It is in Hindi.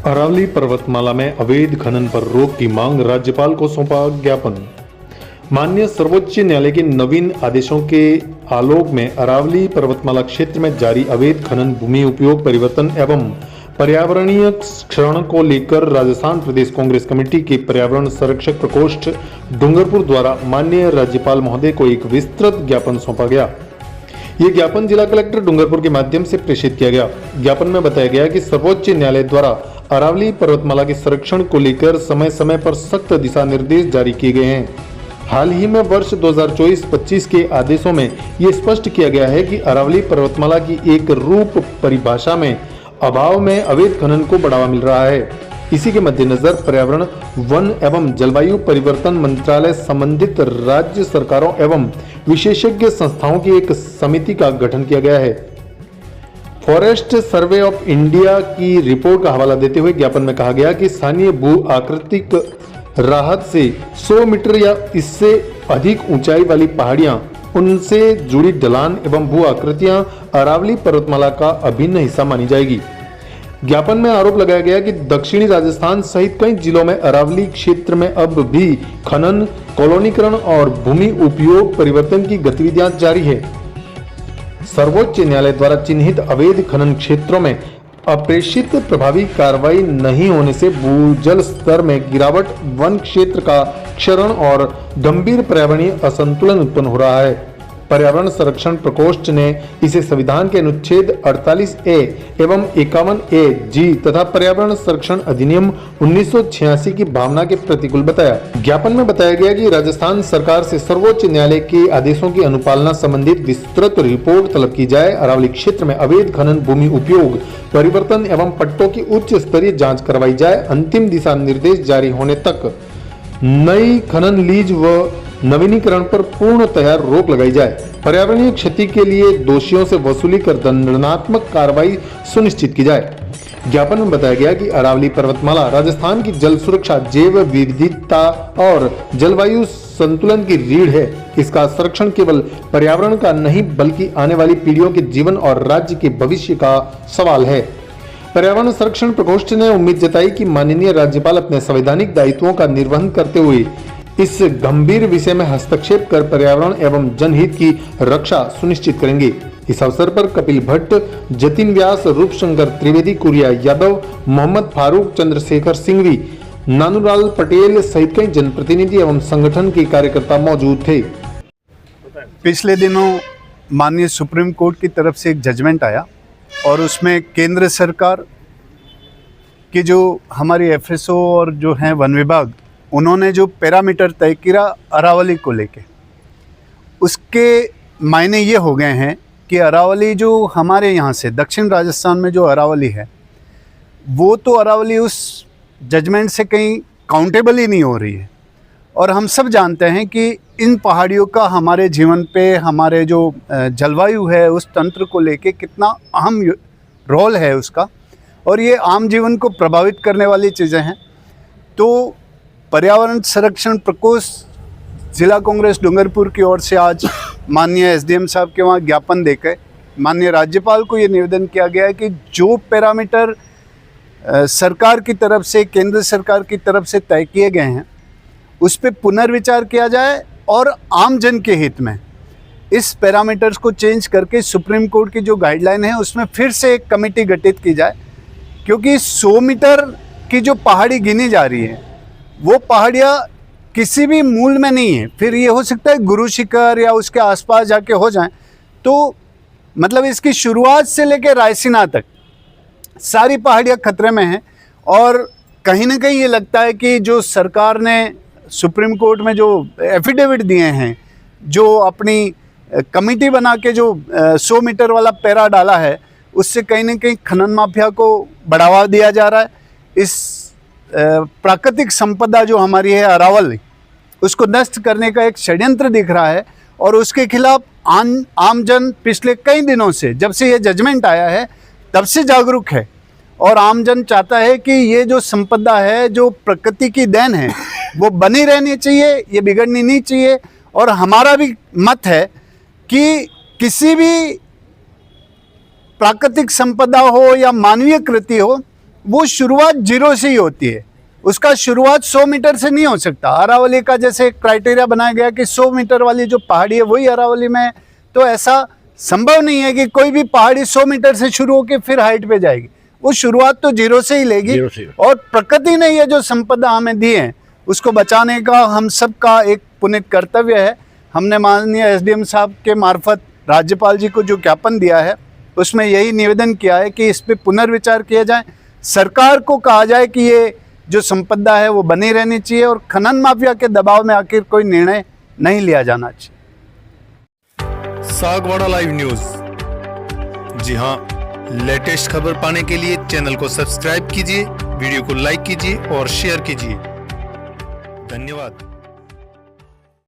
अरावली पर्वतमाला में अवैध खनन पर रोक की मांग, राज्यपाल को सौंपा ज्ञापन। माननीय सर्वोच्च न्यायालय के नवीन आदेशों के आलोक में अरावली पर्वतमाला क्षेत्र में जारी अवैध खनन, भूमि उपयोग परिवर्तन एवं पर्यावरणीय क्षरण को लेकर राजस्थान प्रदेश कांग्रेस कमेटी के पर्यावरण संरक्षक प्रकोष्ठ डूंगरपुर द्वारा माननीय राज्यपाल महोदय को एक विस्तृत ज्ञापन सौंपा गया। ये ज्ञापन जिला कलेक्टर डूंगरपुर के माध्यम से प्रेषित किया गया। ज्ञापन में बताया गया कि सर्वोच्च न्यायालय द्वारा अरावली पर्वतमाला के संरक्षण को लेकर समय समय पर सख्त दिशा निर्देश जारी किए गए हैं। हाल ही में वर्ष 2024-25 के आदेशों में ये स्पष्ट किया गया है कि अरावली पर्वतमाला की एक रूप परिभाषा में अभाव में अवैध खनन को बढ़ावा मिल रहा है। इसी के मद्देनजर पर्यावरण, वन एवं जलवायु परिवर्तन मंत्रालय संबंधित राज्य सरकारों एवं विशेषज्ञ संस्थाओं की एक समिति का गठन किया गया है। फॉरेस्ट सर्वे ऑफ इंडिया की रिपोर्ट का हवाला देते हुए ज्ञापन में कहा गया कि स्थानीय भू आकृतिक राहत से 100 मीटर या इससे अधिक ऊंचाई वाली पहाड़ियां, उनसे जुड़ी ढलान एवं भू आकृतियां अरावली पर्वतमाला का अभिन्न हिस्सा मानी जाएगी। ज्ञापन में आरोप लगाया गया कि दक्षिणी राजस्थान सहित कई जिलों में अरावली क्षेत्र में अब भी खनन, कॉलोनीकरण और भूमि उपयोग परिवर्तन की गतिविधियां जारी है। सर्वोच्च न्यायालय द्वारा चिन्हित अवैध खनन क्षेत्रों में अप्रेषित प्रभावी कार्रवाई नहीं होने से भूजल स्तर में गिरावट, वन क्षेत्र का क्षरण और गंभीर पर्यावरणीय असंतुलन उत्पन्न हो रहा है। पर्यावरण संरक्षण प्रकोष्ठ ने इसे संविधान के अनुच्छेद 48A एवं 51A जी तथा पर्यावरण संरक्षण अधिनियम 1986 की भावना के प्रतिकूल बताया। ज्ञापन में बताया गया कि राजस्थान सरकार से सर्वोच्च न्यायालय के आदेशों की अनुपालना संबंधित विस्तृत रिपोर्ट तलब की जाए। अरावली क्षेत्र में अवैध खनन, भूमि उपयोग परिवर्तन एवं पट्टों की उच्च स्तरीय जाँच करवाई जाए। अंतिम दिशा निर्देश जारी होने तक नई खनन, लीज व नवीनीकरण पर पूर्णतया रोक लगाई जाए। पर्यावरणीय क्षति के लिए दोषियों से वसूली कर दंडात्मक कार्रवाई सुनिश्चित की जाए। ज्ञापन में बताया गया कि अरावली पर्वतमाला राजस्थान की जल सुरक्षा, जैव विविधता और जलवायु संतुलन की रीढ़ है। इसका संरक्षण केवल पर्यावरण का नहीं बल्कि आने वाली पीढ़ियों के जीवन और राज्य के भविष्य का सवाल है। पर्यावरण संरक्षण प्रकोष्ठ ने उम्मीद जताई कि माननीय राज्यपाल अपने संवैधानिक दायित्वों का निर्वहन करते हुए इस गंभीर विषय में हस्तक्षेप कर पर्यावरण एवं जनहित की रक्षा सुनिश्चित करेंगे। इस अवसर पर कपिल भट्ट, जतिन व्यास, रूपशंकर त्रिवेदी, कुरिया यादव, मोहम्मद फारूक, चंद्रशेखर सिंघवी, नानूलाल पटेल सहित कई जनप्रतिनिधि एवं संगठन के कार्यकर्ता मौजूद थे। पिछले दिनों माननीय सुप्रीम कोर्ट की तरफ से एक जजमेंट आया और उसमें केंद्र सरकार की जो हमारी FSO और जो है वन विभाग, उन्होंने जो पैरामीटर तय किया अरावली को लेके, उसके मायने ये हो गए हैं कि अरावली जो हमारे यहाँ से दक्षिण राजस्थान में जो अरावली है, वो तो अरावली उस जजमेंट से कहीं काउंटेबल ही नहीं हो रही है। और हम सब जानते हैं कि इन पहाड़ियों का हमारे जीवन पे, हमारे जो जलवायु है उस तंत्र को लेके कितना अहम रोल है उसका, और ये आम जीवन को प्रभावित करने वाली चीज़ें हैं। तो पर्यावरण संरक्षण प्रकोष्ठ जिला कांग्रेस डूंगरपुर की ओर से आज माननीय SDM साहब के वहाँ ज्ञापन देकर माननीय राज्यपाल को ये निवेदन किया गया है कि जो पैरामीटर सरकार की तरफ से, केंद्र सरकार की तरफ से तय किए गए हैं, उस पर पुनर्विचार किया जाए और आम जन के हित में इस पैरामीटर्स को चेंज करके सुप्रीम कोर्ट की जो गाइडलाइन है उसमें फिर से एक कमेटी गठित की जाए। क्योंकि 100 मीटर की जो पहाड़ी गिनी जा रही है वो पहाड़ियाँ किसी भी मूल में नहीं है। फिर ये हो सकता है गुरु शिखर या उसके आसपास जाके हो जाएं, तो मतलब इसकी शुरुआत से लेकर रायसीना तक सारी पहाड़ियाँ खतरे में हैं। और कहीं ना कहीं ये लगता है कि जो सरकार ने सुप्रीम कोर्ट में जो एफिडेविट दिए हैं, जो अपनी कमेटी बना के जो 100 मीटर वाला पैरा डाला है, उससे कहीं ना कहीं खनन माफिया को बढ़ावा दिया जा रहा है। इस प्राकृतिक संपदा जो हमारी है अरावली, उसको नष्ट करने का एक षड्यंत्र दिख रहा है और उसके खिलाफ आमजन पिछले कई दिनों से, जब से ये जजमेंट आया है तब से जागरूक है। और आमजन चाहता है कि ये जो संपदा है, जो प्रकृति की देन है, वो बनी रहनी चाहिए, ये बिगड़नी नहीं चाहिए। और हमारा भी मत है कि किसी भी प्राकृतिक संपदा हो या मानवीय कृति हो, वो शुरुआत जीरो से ही होती है। उसका शुरुआत 100 मीटर से नहीं हो सकता। अरावली का जैसे क्राइटेरिया बनाया गया कि 100 मीटर वाली जो पहाड़ी है वही अरावली में है, तो ऐसा संभव नहीं है कि कोई भी पहाड़ी 100 मीटर से शुरू होकर फिर हाइट पे जाएगी। वो शुरुआत तो जीरो से ही लेगी। और प्रकृति ने ये जो संपदा हमें दी है उसको बचाने का हम सबका एक पुनीत कर्तव्य है। हमने माननीय एसडीएम साहब के मार्फत राज्यपाल जी को जो ज्ञापन दिया है उसमें यही निवेदन किया है कि इस पे पुनर्विचार किया जाए। सरकार को कहा जाए कि ये जो संपदा है वो बनी रहनी चाहिए और खनन माफिया के दबाव में आखिर कोई निर्णय नहीं लिया जाना चाहिए। सागवाड़ा लाइव न्यूज, जी हां, लेटेस्ट खबर पाने के लिए चैनल को सब्सक्राइब कीजिए, वीडियो को लाइक कीजिए और शेयर कीजिए। धन्यवाद।